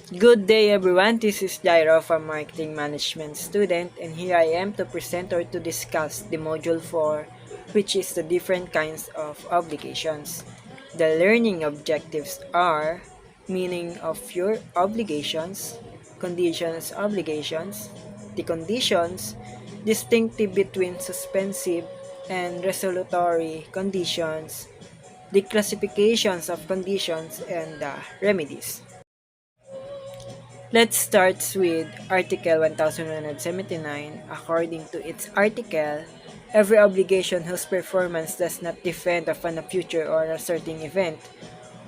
Good day everyone, this is Jairo from Marketing Management student and here I am to present or to discuss the Module 4 which is the different kinds of obligations. The learning objectives are meaning of your obligations, conditions obligations, the conditions, distinctive between suspensive and resolutory conditions, the classifications of conditions and the remedies. Let's start with Article 1179. According to its article, every obligation whose performance does not depend upon a future or a certain event,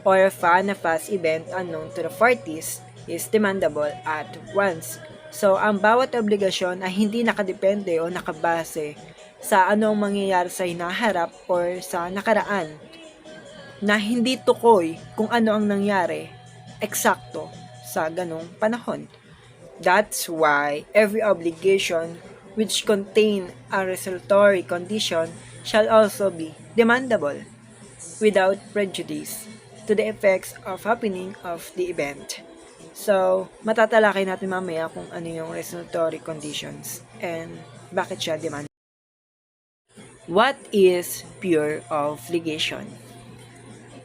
or upon a past event unknown to the parties, is demandable at once. So, ang bawat obligasyon ay hindi nakadepende o nakabase sa anong mangyayari sa hinaharap or sa nakaraan na hindi tukoy kung ano ang nangyari eksakto sa ganong panahon. That's why every obligation which contain a resolutory condition shall also be demandable without prejudice to the effects of happening of the event. So, matatalakay natin mamaya kung ano yung resolutory conditions and bakit siya demandable. What is pure obligation?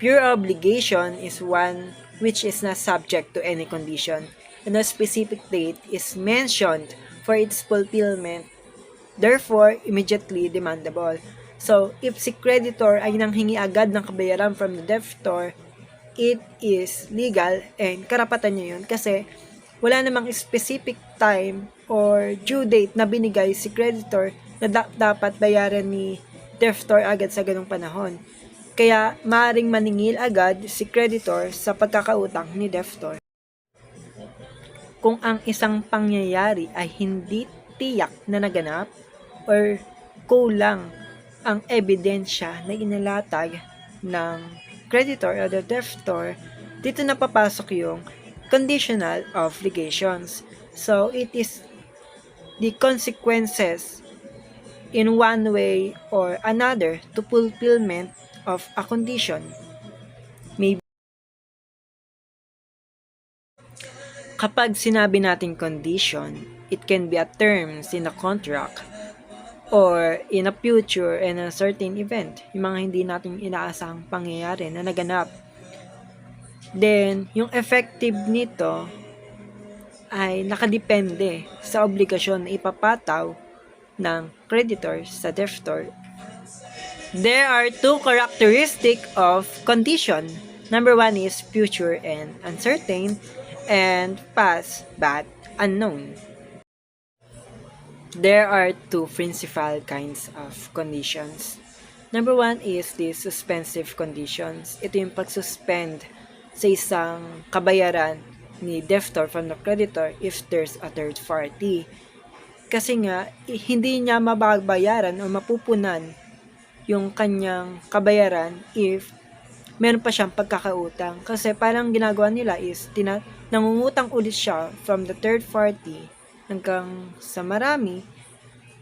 Pure obligation is one which is not subject to any condition and a specific date is mentioned for its fulfillment, therefore immediately demandable. So, if si creditor ay nanghingi agad ng kabayaran from the debtor, it is legal and karapatan niya yun kasi wala namang specific time or due date na binigay si creditor na dapat bayaran ni debtor agad sa ganong panahon. Kaya maaring maningil agad si creditor sa pagkakautang ni debtor. Kung ang isang pangyayari ay hindi tiyak na naganap or kulang ang ebidensya na inalatag ng creditor o the debtor, dito na papasok yung conditional obligations. So, it is the consequences in one way or another to fulfillment of a condition. Maybe kapag sinabi nating condition, it can be a terms in a contract or in a future and a certain event, yung mga hindi natin inaasahang pangyayari na naganap. Then, yung effective nito ay nakadepende sa obligasyon na ipapataw ng creditor sa debtor. There are two characteristics of condition. Number one is future and uncertain, and past but unknown. There are two principal kinds of conditions. Number one is the suspensive conditions. Ito yung pag-suspend sa isang kabayaran ni debtor from the creditor if there's a third party. Kasi nga, hindi niya mababayaran o mapupunan yung kanyang kabayaran if meron pa siyang pagkakautang. Kasi parang ginagawa nila is nangungutang ulit siya from the third party hanggang sa marami.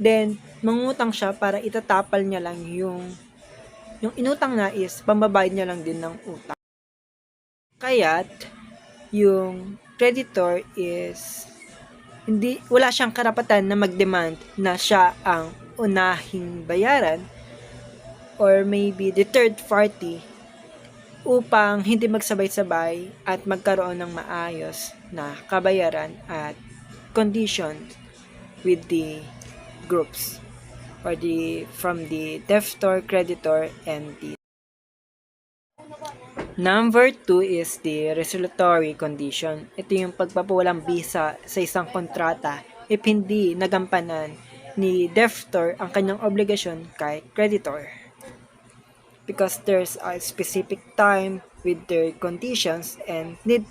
Then, mangungutang siya para itatapal niya lang yung inutang na is pambabayad niya lang din ng utang. Kaya't, yung creditor is wala siyang karapatan na mag-demand na siya ang unahing bayaran or maybe the third party upang hindi magsabay-sabay at magkaroon ng maayos na kabayaran at conditions with the groups or from the debtor, creditor, and the Number 2 is the resolutory condition. Ito yung pagpapawalang bisa sa isang kontrata if hindi nagampanan ni debtor ang kanyang obligasyon kay creditor. Because there's a specific time with their conditions and need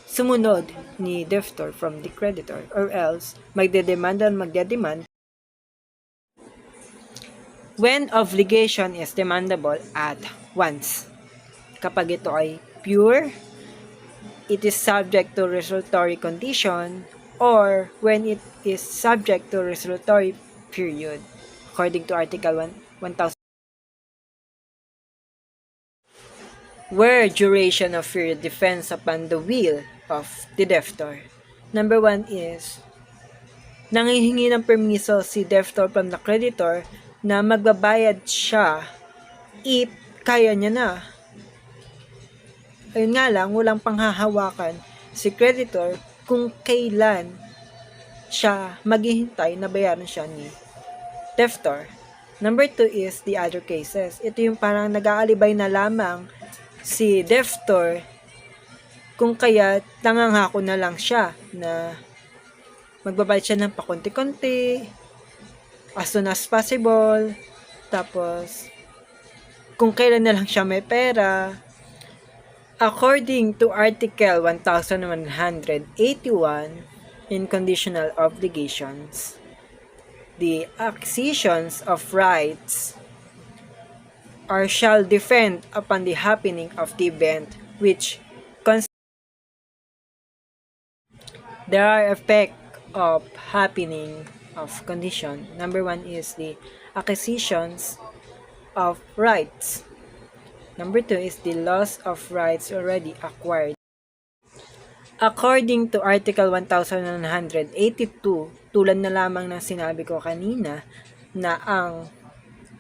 sumunod ni debtor from the creditor or else magdedemand when obligation is demandable at once. Kapag ito ay pure, it is subject to resolutory condition or when it is subject to resolutory period according to Article 1000. Where duration of period depends upon the will of the debtor. Number 1 is nanghihingi ng permiso si debtor from the creditor na magbabayad siya if kaya niya na. Ayun nga lang, walang panghahawakan si creditor kung kailan siya maghihintay na bayaran siya ni debtor. Number 2 is the other cases. Ito yung parang nag-aalibay na lamang si debtor kung kaya nangangako na lang siya na magbabayad siya ng pakunti-kunti as soon as possible, tapos kung kailan na lang siya may pera. According to Article 1181 in Conditional Obligations, the acquisitions of rights or shall depend upon the happening of the event which there are effects of happening of condition. Number 1 is the acquisitions of rights. Number 2 is the loss of rights already acquired. According to Article 1182, tulad na lamang ng sinabi ko kanina, na ang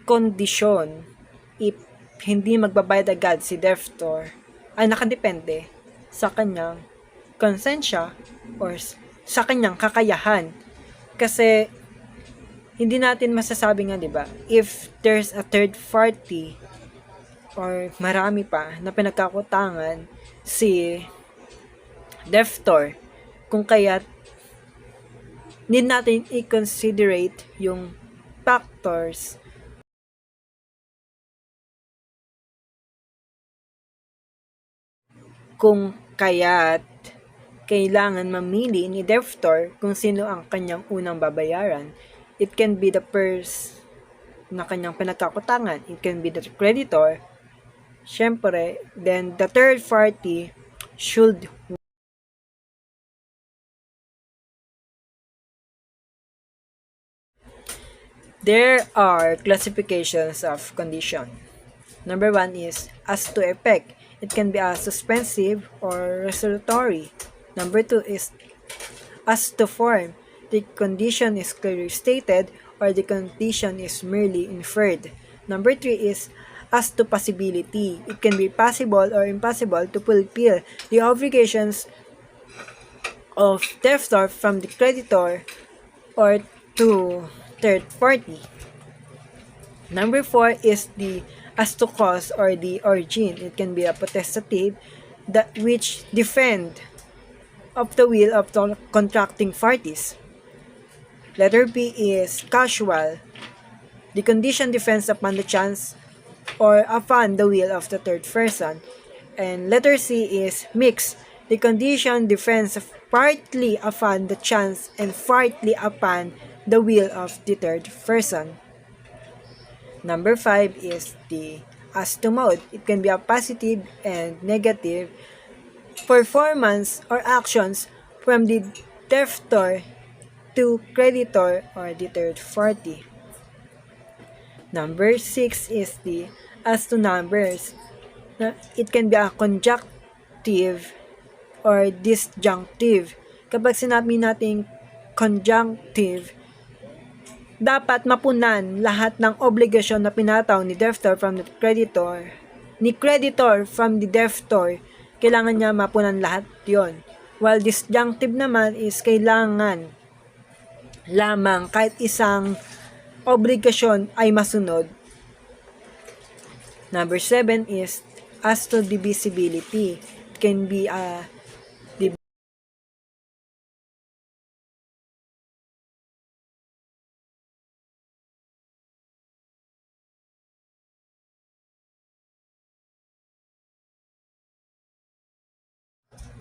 kondisyon if hindi magbabayad agad si debtor ay nakadepende sa kanyang konsensya or sa kanyang kakayahan. Kasi hindi natin masasabi nga, 'di ba? If there's a third party or marami pa na pinagkakutangan si debtor, kung kaya need natin i-considerate yung factors kung kaya't kailangan mamili ni debtor kung sino ang kanyang unang babayaran. It can be the first na kanyang pinagkakutangan. It can be the creditor. Syempre, then the third party should There are classifications of condition. Number 1 is as to effect. It can be a suspensive or resolutory. Number 2 is as to form. The condition is clearly stated or the condition is merely inferred. Number 3 is as to possibility. It can be possible or impossible to fulfill the obligations of debtor from the creditor or to third party. Number 4 is the as to cause or the origin. It can be a potestative that which defend of the will of the contracting parties. Letter B is casual. The condition depends upon the chance or upon the will of the third person. And letter C is mixed. The condition depends partly upon the chance and partly upon the will of the third person. Number 5 is the as to mode. It can be a positive and negative performance or actions from the debtor to creditor or the third party. Number 6 is the as to numbers. It can be a conjunctive or disjunctive. Kapag sinabi natin conjunctive, dapat mapunan lahat ng obligasyon na pinataw ni debtor from the creditor. Ni creditor from the debtor, kailangan niya mapunan lahat yon. While disjunctive naman is kailangan lamang kahit isang obligasyon ay masunod. Number 7 is as to divisibility. It can be a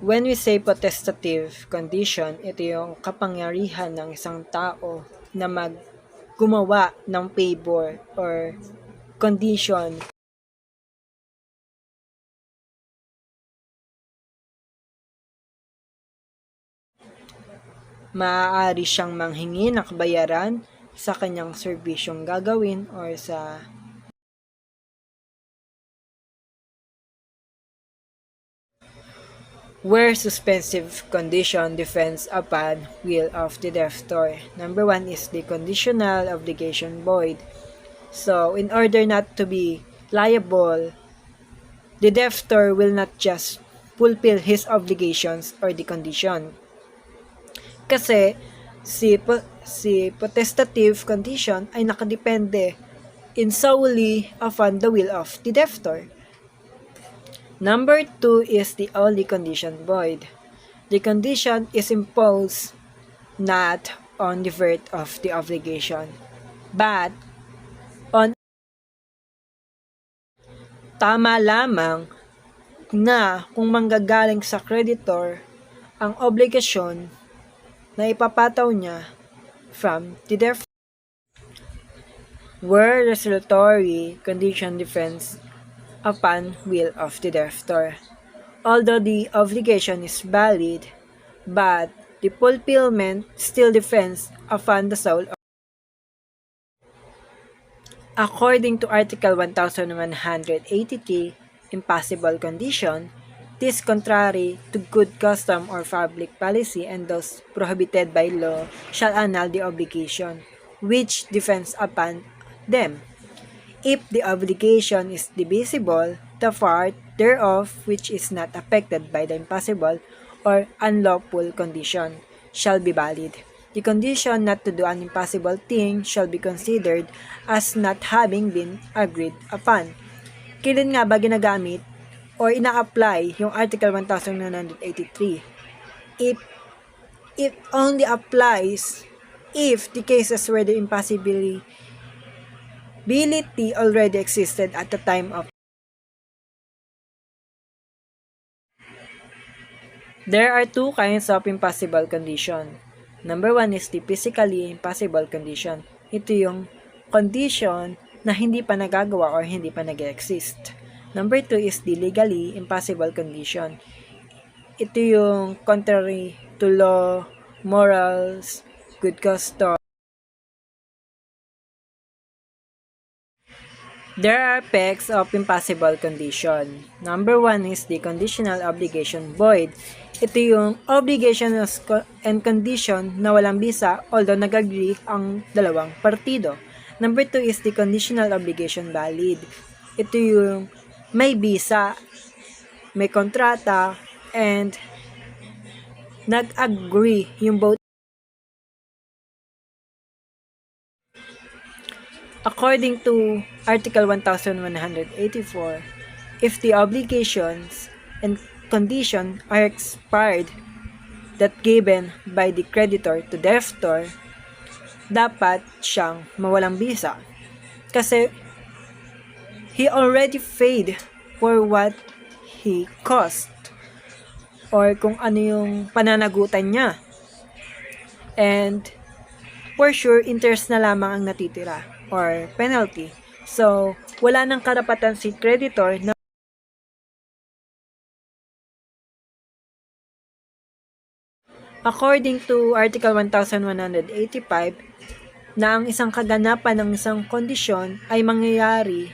When we say potestative condition, ito yung kapangyarihan ng isang tao na gumawa ng favor or condition maaari siyang manghingi ng kabayaran sa kanyang serbisyong gagawin or sa where suspensive condition depends upon will of the debtor. Number one is the conditional obligation void. So, in order not to be liable, the debtor will not just fulfill his obligations or the condition. Kasi si potestative condition ay nakadepende in solely upon the will of the debtor. Number 2 is the only condition void. The condition is imposed not on the verdict of the obligation, but on tama lamang na kung manggagaling sa creditor ang obligasyon na ipapataw niya from the debtor. Where resolutory condition depends upon will of the debtor. Although the obligation is valid, but the fulfillment still depends upon the soul of. According to Article 1183, impossible condition, this contrary to good custom or public policy and those prohibited by law shall annul the obligation, which depends upon them. If the obligation is divisible, the part thereof which is not affected by the impossible or unlawful condition shall be valid. The condition not to do an impossible thing shall be considered as not having been agreed upon. Kailan nga ba ginagamit or ina-apply yung Article 1983? It only applies if the cases where the impossibility already existed at the time of. There are two kinds of impossible condition. Number one is the physically impossible condition. Ito yung condition na hindi pa nagagawa or hindi pa nag-exist. Number two is the legally impossible condition. Ito yung contrary to law, morals, good custom. There are effects of impossible condition. Number one is the conditional obligation void. Ito yung obligation and condition na walang bisa although nag-agree ang dalawang partido. Number two is the conditional obligation valid. Ito yung may bisa, may kontrata, and nag-agree yung both. According to Article 1184, if the obligations and condition are expired that given by the creditor to debtor, dapat siyang mawalang bisa. Kasi he already paid for what he cost or kung ano yung pananagutan niya. And for sure, interest na lamang ang natitira or penalty. So, wala nang karapatan si creditor na according to Article 1185, na ang isang kaganapan ng isang kondisyon ay mangyayari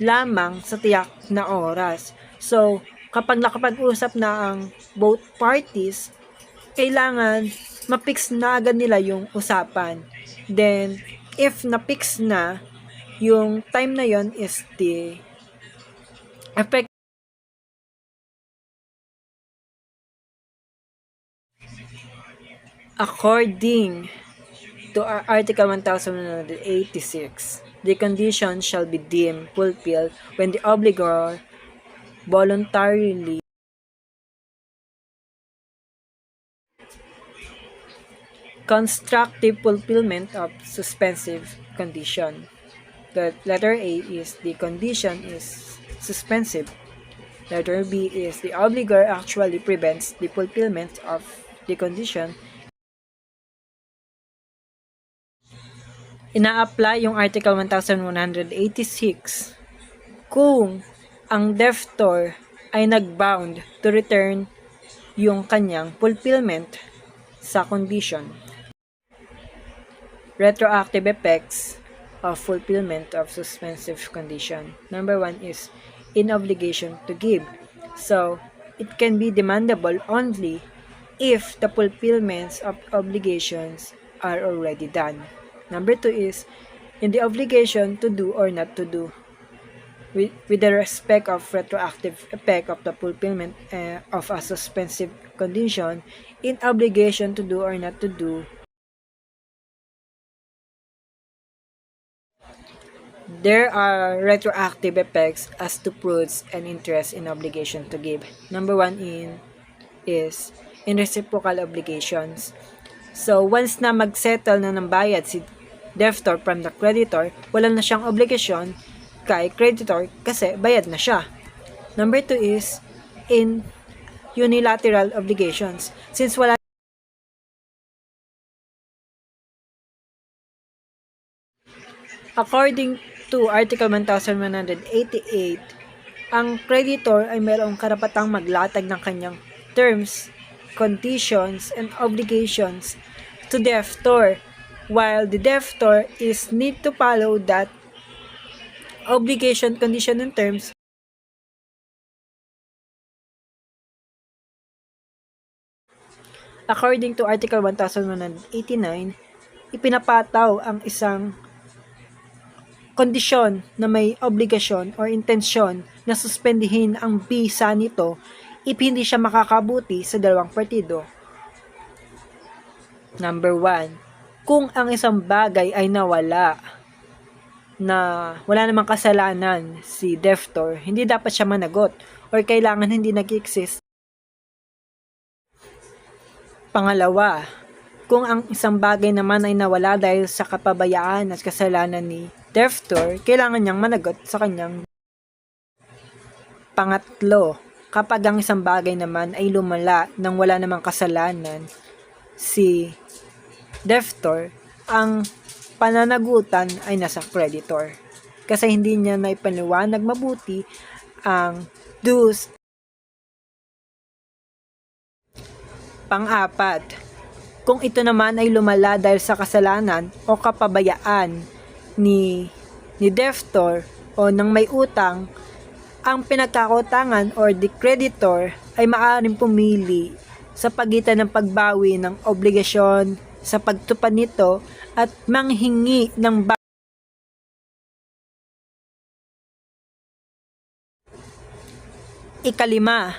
lamang sa tiyak na oras. So, kapag nakapag-usap na ang both parties, kailangan ma-fix na agad nila yung usapan. Then, if na-fix na, yung time na yon is the effect. According to Article 1186, the condition shall be deemed fulfilled when the obligor voluntarily constructive fulfillment of suspensive condition. The letter A is the condition is suspensive. Letter B is the obligor actually prevents the fulfillment of the condition. Ina-apply yung Article 1186 kung ang debtor ay nag-bound to return yung kanyang fulfillment sa condition. Retroactive effects of fulfillment of suspensive condition. Number one is in obligation to give. So, it can be demandable only if the fulfillments of obligations are already done. Number 2 is in the obligation to do or not to do. With the respect of retroactive effect of the fulfillment of a suspensive condition, in obligation to do or not to do, there are retroactive effects as to fruits and interest in obligation to give. Number 1 is in reciprocal obligations. So, once na mag-settle na ng bayad si debtor from the creditor, wala na siyang obligasyon kay creditor kasi bayad na siya. Number 2 is in unilateral obligations. Since wala according to Article 1188, ang creditor ay mayroong karapatang maglatag ng kanyang terms, conditions, and obligations to debtor, while the debtor is need to follow that obligation, condition, and terms according to Article 1189, ipinapataw ang isang kondisyon na may obligasyon or intensyon na suspendihin ang bisa nito if hindi siya makakabuti sa dalawang partido. Number 1, kung ang isang bagay ay nawala na wala namang kasalanan si debtor, hindi dapat siya managot or kailangan hindi nag-exist. Pangalawa, kung ang isang bagay naman ay nawala dahil sa kapabayaan at kasalanan ni debtor, kailangan niyang managot sa kanyang. Pangatlo, kapag ang isang bagay naman ay lumala nang wala namang kasalanan si debtor, ang pananagutan ay nasa creditor kasi hindi niya naipaliwanag mabuti ang dues. Pang-apat, kung ito naman ay lumala dahil sa kasalanan o kapabayaan ni debtor o ng may utang, ang pinagkakutangan or the creditor ay maaaring pumili sa pagitan ng pagbawi ng obligasyon sa pagtupad nito at manghingi ng Ikalima,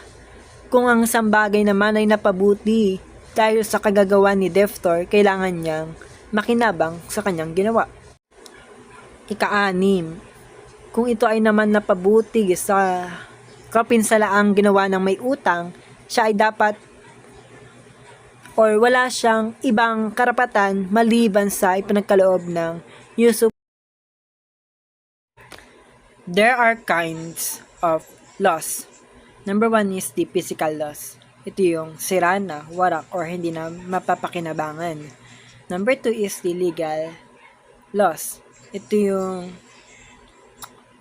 kung ang isang bagay naman ay napabuti dahil sa kagagawa ni debtor, kailangan niyang makinabang sa kanyang ginawa. Ika-6, kung ito ay naman napabuti sa kapinsalaang ginawa ng may utang, siya ay dapat or wala siyang ibang karapatan maliban sa ipinagkaloob ng use of. There are kinds of loss. Number 1 is the physical loss. Ito yung sira na, warak, or hindi na mapapakinabangan. Number 2 is the legal loss. Ito yung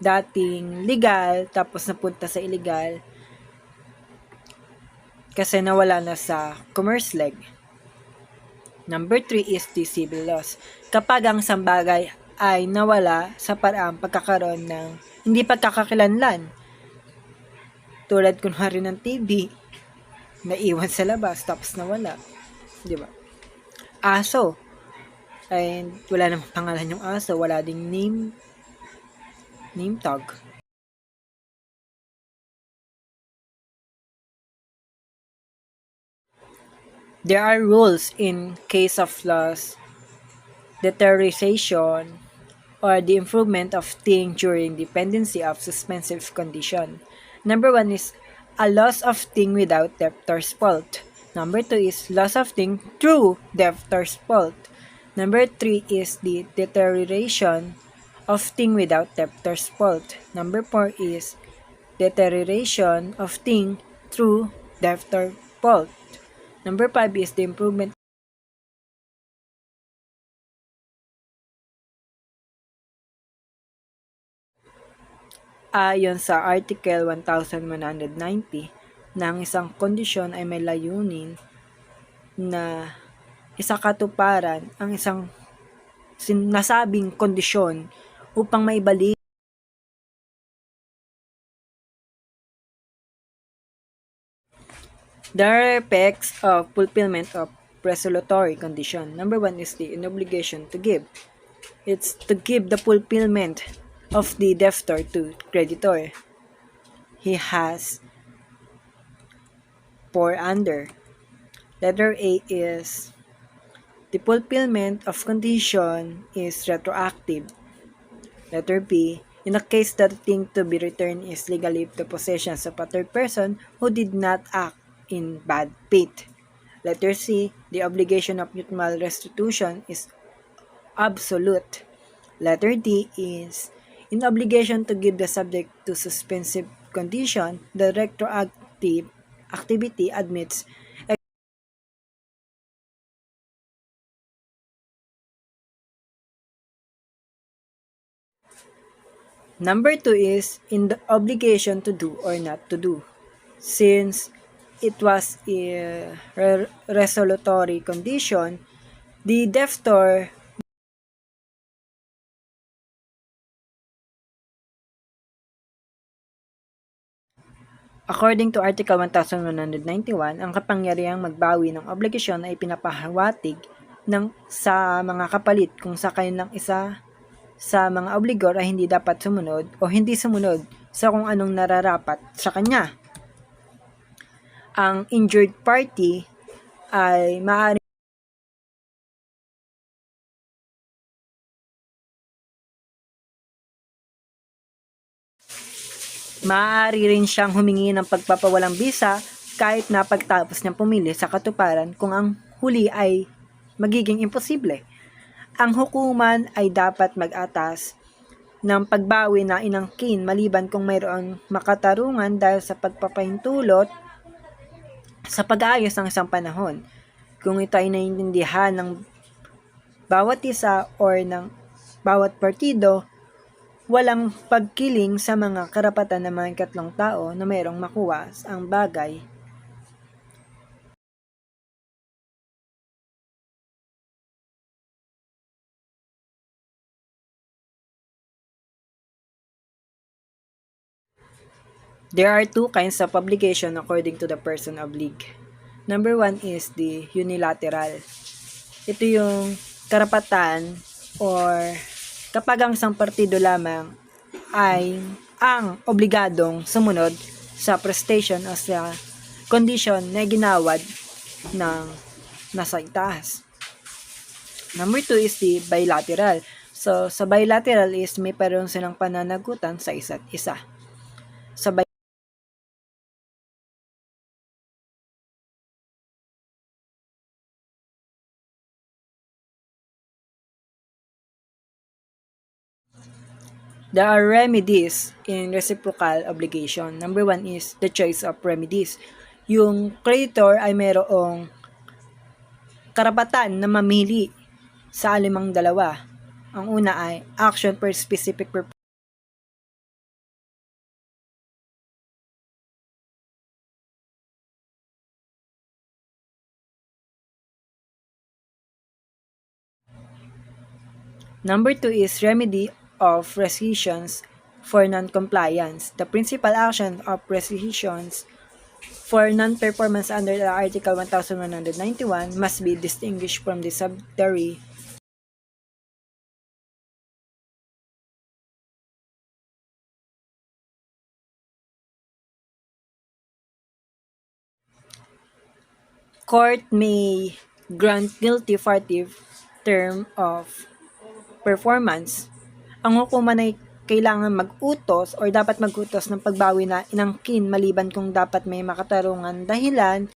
dating legal, tapos napunta sa illegal, kasi nawala na sa commerce leg. Number 3 is the civil loss. Kapag ang isang bagay ay nawala sa paraang pagkakaroon ng hindi pagkakakilanlan, tulad kunwari ng TV, naiwan sa labas tapos nawala, di ba? Aso, ay wala namang pangalan yung aso, wala ding name tag. There are rules in case of loss, deterioration, or the improvement of thing during dependency of suspensive condition. Number 1 is a loss of thing without debtor's fault. Number 2 is loss of thing through debtor's fault. Number 3 is the deterioration of thing without debtor's fault. Number 4 is deterioration of thing through debtor's fault. Number 5 is the improvement. Ayon sa Article 1190, na ang isang kondisyon ay may layunin na isakatuparan ang isang sinasabing kondisyon upang maibalik There are effects of fulfillment of resolutory condition. Number one is the obligation to give. It's to give the fulfillment of the debtor to creditor. He has pour under. Letter A is the fulfillment of condition is retroactive. Letter B, in a case that the thing to be returned is legally the possession of a third person who did not act in bad faith. Letter C, the obligation of mutual restitution is absolute. Letter D is in obligation to give the subject to suspensive condition, the retroactive activity admits. Number 2 is in the obligation to do or not to do. Since it was a resolutory condition, the debtor, according to Article 1191, ang kapangyarihang magbawi ng obligasyon ay pinapahawatig sa mga kapalit kung sakay lang isa sa mga obligor ay hindi dapat sumunod o hindi sumunod sa kung anong nararapat sa kanya. Ang injured party ay maaari rin siyang humingi ng pagpapawalang bisa kahit na pagtapos niyang pumili sa katuparan kung ang huli ay magiging imposible. Ang hukuman ay dapat mag-atas ng pagbawi na inangkin maliban kung mayroong makatarungan dahil sa pagpapahintulot sa pag-aayos ng isang panahon. Kung ito ay naiintindihan ng bawat isa or ng bawat partido, walang pagkiling sa mga karapatan ng mga ikatlong tao na mayroong makuha ang bagay. There are two kinds of obligation according to the person obliged. Number one is the unilateral. Ito yung karapatan or kapag ang isang partido lamang ay ang obligadong sumunod sa prestation o sa condition na ginawad ng nasa itaas. Number two is the bilateral. So, sa bilateral is may pareho silang pananagutan sa isa't isa. Sa There are remedies in reciprocal obligation. Number one is the choice of remedies. Yung creditor ay mayroong karapatan na mamili sa alimang dalawa. Ang una ay action per specific purpose. Number two is remedy of rescissions for non-compliance. The principal action of rescissions for non-performance under the Article 1191 must be distinguished from the subsidiary court may grant guilty party term of performance. Ang hukuman ay kailangan mag-utos or dapat mag-utos ng pagbawi na inangkin maliban kung dapat may makatarungan dahilan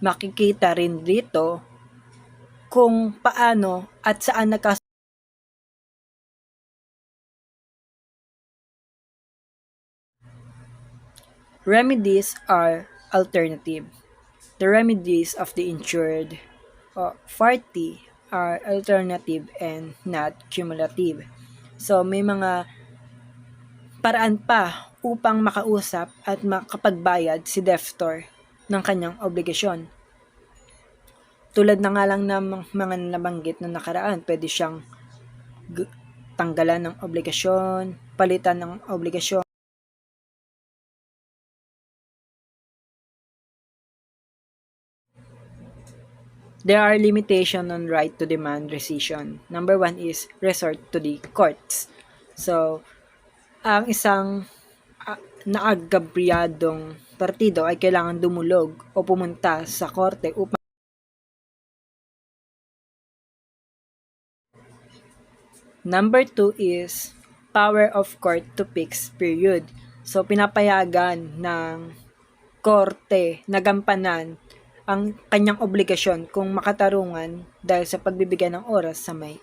makikita rin dito kung paano at saan remedies are alternative. The remedies of the insured party are alternative and not cumulative. So, may mga paraan pa upang makausap at makapagbayad si debtor ng kanyang obligasyon. Tulad na nga lang ng mga nabanggit na nakaraan, pwede siyang g- tanggalan ng obligasyon, palitan ng obligasyon. There are limitations on right to demand rescission. Number one is resort to the courts. So, ang isang naagabyadong partido ay kailangan dumulog o pumunta sa korte upang Number two is power of court to fix period. So, pinapayagan ng korte na gampanan ang kanyang obligasyon kung makatarungan dahil sa pagbibigay ng oras sa may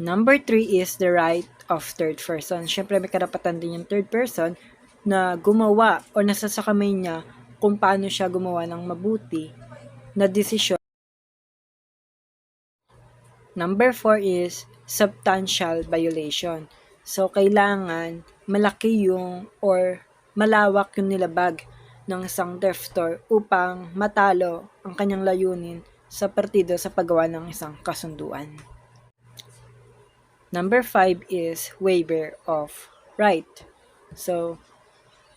Number three is the right of third person. Siyempre may karapatan din yung third person na gumawa o nasa sa kamay niya kung paano siya gumawa ng mabuti na desisyon. Number 4 is substantial violation. So, kailangan malaki yung or malawak yung nilabag ng isang deftor upang matalo ang kanyang layunin sa partido sa paggawa ng isang kasunduan. Number 5 is waiver of right. So,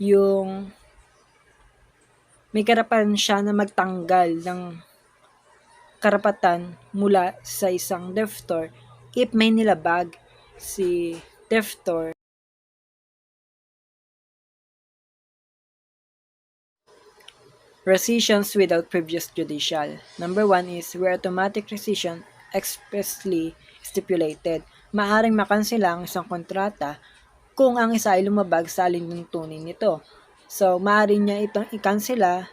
yung may karapatan siya na magtanggal ng karapatan mula sa isang deftor if may nilabag si deftor. Rescissions without previous judicial. Number 1 is where automatic rescission expressly stipulated. Maaring makansela ang isang kontrata kung ang isa ay lumabag sa alintuntunin nito. So, maaari niya itong ikansela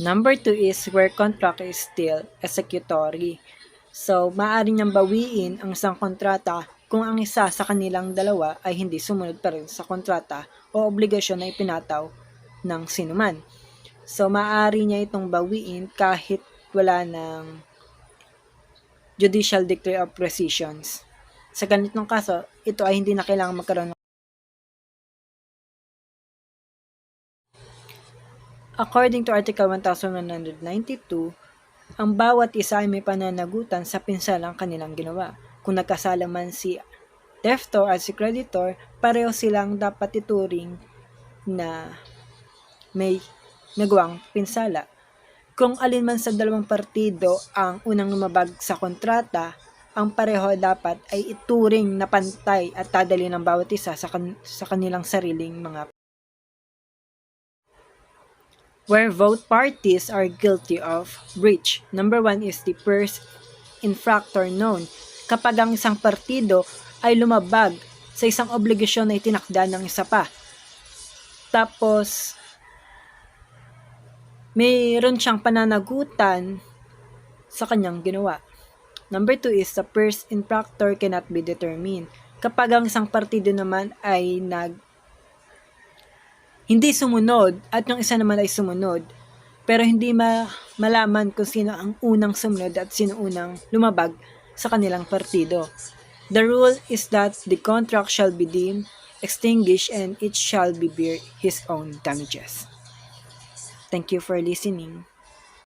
Number 2 is where contract is still executory. So, maaari niyang bawiin ang isang kontrata kung ang isa sa kanilang dalawa ay hindi sumunod pa rin sa kontrata o obligasyon na ipinataw ng sinuman. So, maaari niya itong bawiin kahit wala ng judicial decree of rescissions. Sa ganitong kaso, ito ay hindi na kailangan magkaroon ng According to Article 1192, ang bawat isa ay may pananagutan sa pinsalang kanilang ginawa. Kung nagkasala man si debtor at si creditor, pareho silang dapat ituring na may nagawang pinsala. Kung alin man sa dalawang partido ang unang lumabag sa kontrata, ang pareho dapat ay ituring na pantay at dadali ng bawat isa sa kanilang sariling mga where both parties are guilty of breach. Number 1 is the first infractor known. Kapag ang isang partido ay lumabag sa isang obligasyon na itinakda ng isa pa. Tapos, mayroon siyang pananagutan sa kanyang ginawa. Number 2 is the first infractor cannot be determined. Kapag ang isang partido naman ay hindi sumunod at yung isa naman ay sumunod, pero hindi malaman kung sino ang unang sumunod at sino unang lumabag sa kanilang partido. The rule is that the contract shall be deemed extinguished and each shall be bear his own damages. Thank you for listening.